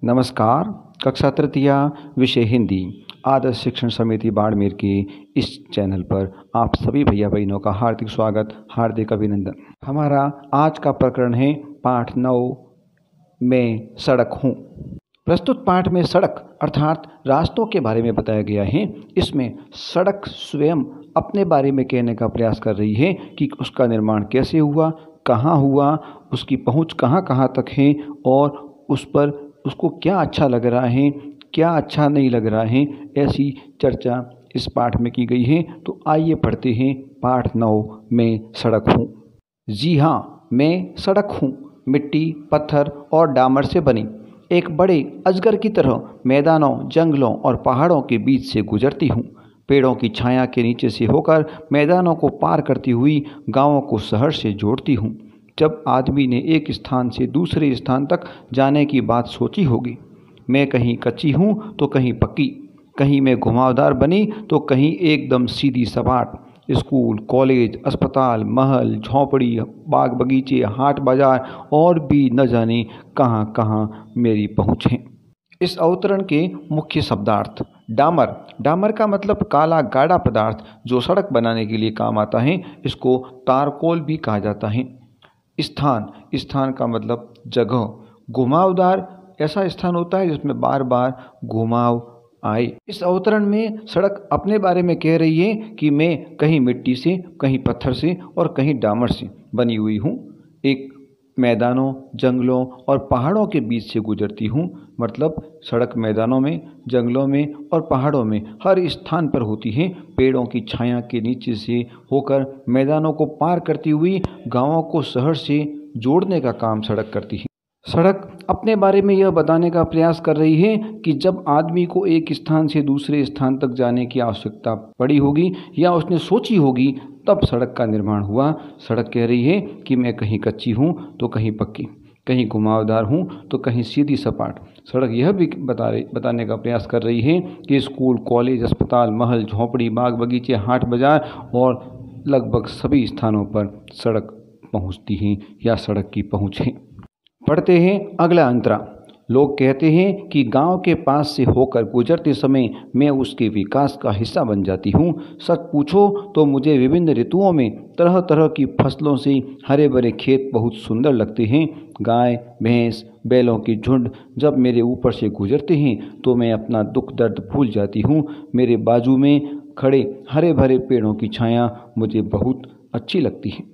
नमस्कार। कक्षा तृतीया विषय हिंदी आदर्श शिक्षण समिति बाड़मेर के इस चैनल पर आप सभी भैया बहनों का हार्दिक स्वागत, हार्दिक अभिनंदन। हमारा आज का प्रकरण है पाठ 9 में सड़क हूँ। प्रस्तुत पाठ में सड़क अर्थात रास्तों के बारे में बताया गया है। इसमें सड़क स्वयं अपने बारे में कहने का प्रयास कर रही है कि उसका निर्माण कैसे हुआ, कहाँ हुआ, उसकी पहुँच कहाँ कहाँ तक है और उस पर उसको क्या अच्छा लग रहा है, क्या अच्छा नहीं लग रहा है। ऐसी चर्चा इस पाठ में की गई है। तो आइए पढ़ते हैं पाठ 9 में सड़क हूँ। जी हाँ, मैं सड़क हूँ, मिट्टी, पत्थर और डामर से बनी एक बड़े अजगर की तरह मैदानों, जंगलों और पहाड़ों के बीच से गुजरती हूँ। पेड़ों की छाया के नीचे से होकर मैदानों को पार करती हुई गांवों को शहर से जोड़ती हूँ। जब आदमी ने एक स्थान से दूसरे स्थान तक जाने की बात सोची होगी, मैं कहीं कच्ची हूँ तो कहीं पक्की, कहीं मैं घुमावदार बनी तो कहीं एकदम सीधी सपाट। स्कूल, कॉलेज, अस्पताल, महल, झोंपड़ी, बाग बगीचे, हाट बाजार और भी न जाने कहाँ कहाँ मेरी पहुँच है। इस अवतरण के मुख्य शब्दार्थ। डामर। डामर का मतलब काला गाढ़ा पदार्थ जो सड़क बनाने के लिए काम आता है। इसको तारकोल भी कहा जाता है। स्थान। स्थान का मतलब जगह। घुमावदार ऐसा स्थान होता है जिसमें बार बार घुमाव आए। इस अवतरण में सड़क अपने बारे में कह रही है कि मैं कहीं मिट्टी से, कहीं पत्थर से और कहीं डामर से बनी हुई हूँ। एक मैदानों, जंगलों और पहाड़ों के बीच से गुजरती हूँ। मतलब सड़क मैदानों में, जंगलों में और पहाड़ों में हर स्थान पर होती है। पेड़ों की छाया के नीचे से होकर मैदानों को पार करती हुई गांवों को शहर से जोड़ने का काम सड़क करती है। सड़क अपने बारे में यह बताने का प्रयास कर रही है कि जब आदमी को एक स्थान से दूसरे स्थान तक जाने की आवश्यकता पड़ी होगी या उसने सोची होगी, तब सड़क का निर्माण हुआ। सड़क कह रही है कि मैं कहीं कच्ची हूँ तो कहीं पक्की, कहीं घुमावदार हूँ तो कहीं सीधी सपाट। सड़क यह भी बताने का प्रयास कर रही है कि स्कूल, कॉलेज, अस्पताल, महल, झोंपड़ी, बाग बगीचे, हाट बाजार और लगभग सभी स्थानों पर सड़क पहुँचती है या सड़क की पहुँच है। पढ़ते हैं अगला अंतरा। लोग कहते हैं कि गांव के पास से होकर गुजरते समय मैं उसके विकास का हिस्सा बन जाती हूँ। सच पूछो तो मुझे विभिन्न ऋतुओं में तरह तरह की फसलों से हरे भरे खेत बहुत सुंदर लगते हैं। गाय, भैंस, बैलों की झुंड जब मेरे ऊपर से गुजरते हैं तो मैं अपना दुख दर्द भूल जाती हूँ। मेरे बाजू में खड़े हरे भरे पेड़ों की छाया मुझे बहुत अच्छी लगती है।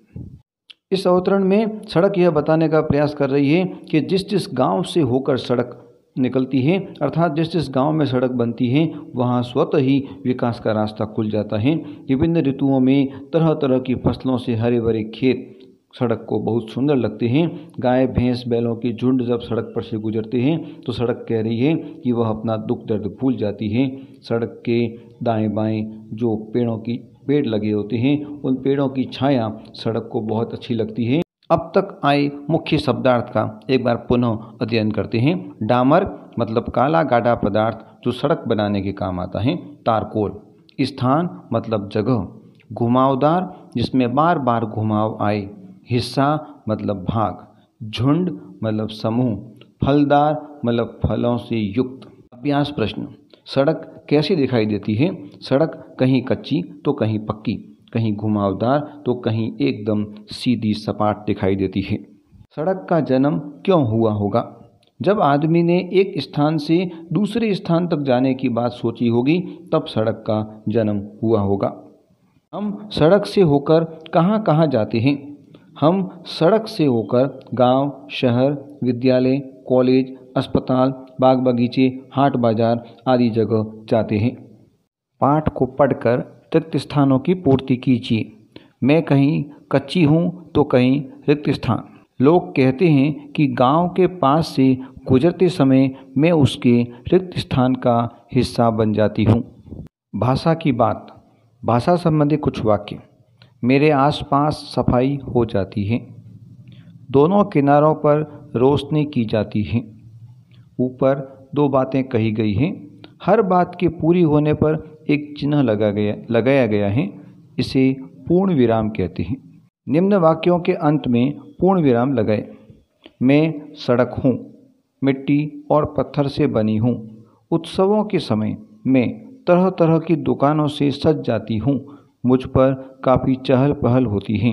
इस अवतरण में सड़क यह बताने का प्रयास कर रही है कि जिस जिस गांव से होकर सड़क निकलती है, अर्थात जिस जिस गांव में सड़क बनती है, वहां स्वतः ही विकास का रास्ता खुल जाता है। विभिन्न ऋतुओं में तरह तरह की फसलों से हरे भरे खेत सड़क को बहुत सुंदर लगते हैं। गाय, भैंस, बैलों की झुंड जब सड़क पर से गुजरते हैं तो सड़क कह रही है कि वह अपना दुख दर्द भूल जाती है। सड़क के दाएं बाएं जो पेड़ लगे होते हैं, उन पेड़ों की छाया सड़क को बहुत अच्छी लगती है। अब तक आए मुख्य शब्दार्थ का एक बार पुनः अध्ययन करते हैं। डामर मतलब काला गाढ़ा पदार्थ जो सड़क बनाने के काम आता है। तारकोल। स्थान मतलब जगह। घुमावदार जिसमें बार बार घुमाव आए। हिस्सा मतलब भाग। झुंड मतलब समूह। फलदार मतलब फलों से युक्त। अभ्यास प्रश्न। सड़क कैसी दिखाई देती है? सड़क कहीं कच्ची तो कहीं पक्की, कहीं घुमावदार तो कहीं एकदम सीधी सपाट दिखाई देती है। सड़क का जन्म क्यों हुआ होगा? जब आदमी ने एक स्थान से दूसरे स्थान तक जाने की बात सोची होगी, तब सड़क का जन्म हुआ होगा। हम सड़क से होकर कहाँ कहाँ जाते हैं? हम सड़क से होकर गांव, शहर, विद्यालय, कॉलेज, अस्पताल, बाग बगीचे, हाट बाजार आदि जगह जाते हैं। पाठ को पढ़कर रिक्त स्थानों की पूर्ति कीजिए। मैं कहीं कच्ची हूँ तो कहीं रिक्त स्थान। लोग कहते हैं कि गांव के पास से गुजरते समय मैं उसके रिक्त स्थान का हिस्सा बन जाती हूँ। भाषा की बात। भाषा संबंधी कुछ वाक्य। मेरे आसपास सफाई हो जाती है। दोनों किनारों पर रोशनी की जाती है। ऊपर दो बातें कही गई हैं। हर बात के पूरी होने पर एक चिन्ह लगाया गया है। इसे पूर्ण विराम कहते हैं। निम्न वाक्यों के अंत में पूर्ण विराम लगाएं। मैं सड़क हूँ। मिट्टी और पत्थर से बनी हूँ। उत्सवों के समय मैं तरह तरह की दुकानों से सज जाती हूँ। मुझ पर काफ़ी चहल पहल होती है।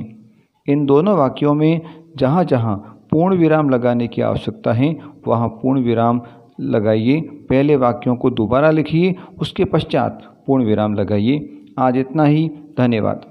इन दोनों वाक्यों में जहाँ जहाँ पूर्ण विराम लगाने की आवश्यकता है वहाँ पूर्ण विराम लगाइए। पहले वाक्यों को दोबारा लिखिए, उसके पश्चात पूर्ण विराम लगाइए। आज इतना ही। धन्यवाद।